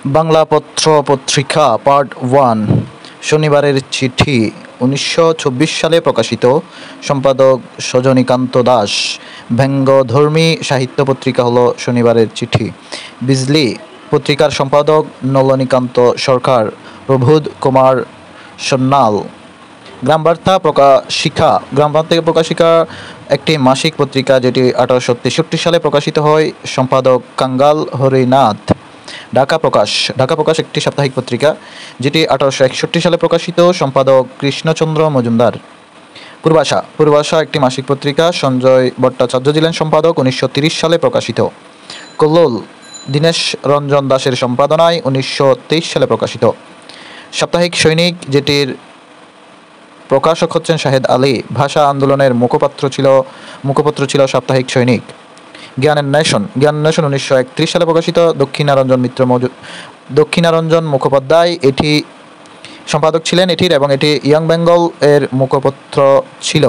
বাংলা পত্র পত্রিকা পার্ট 1 শনিবারের চিঠি 1924 সালে প্রকাশিত। সম্পাদক সজনীকান্ত দাস। ব্যঙ্গধর্মী সাহিত্য পত্রিকা হলো শনিবারের চিঠি। বিজলি পত্রিকার সম্পাদক নলিনীকান্ত সরকার, প্রবোধ কুমার সন্যাল। গ্রামবার্তা প্রকাশিকা গ্রামবার্তা প্রকাশিকা একটি মাসিক পত্রিকা যেটি 1863 সালে প্রকাশিত হয়। সম্পাদক কাঙ্গাল হরিনাথ। ঢাকা প্রকাশ একটি সাপ্তাহিক পত্রিকা যেটি 1861 সালে প্রকাশিত। সম্পাদক কৃষ্ণচন্দ্র মজুমদার। পূর্বাশা একটি মাসিক পত্রিকা, সঞ্জয় ভট্টাচার্য ছিলেন সম্পাদক, 1930 সালে প্রকাশিত। কল্লোল দীনেশ রঞ্জন দাসের সম্পাদনায় 1923 সালে প্রকাশিত। সাপ্তাহিক সৈনিক, যেটির প্রকাশক হচ্ছেন শাহেদ আলী। ভাষা আন্দোলনের মুখপত্র ছিল সাপ্তাহিক সৈনিক। জ্ঞানের নেশন 1931 সালে প্রকাশিত। দক্ষিণারঞ্জন মুখোপাধ্যায় এটি সম্পাদক ছিলেন এটির, এবং এটি ইয়ং বেঙ্গল এর মুখপত্র ছিল।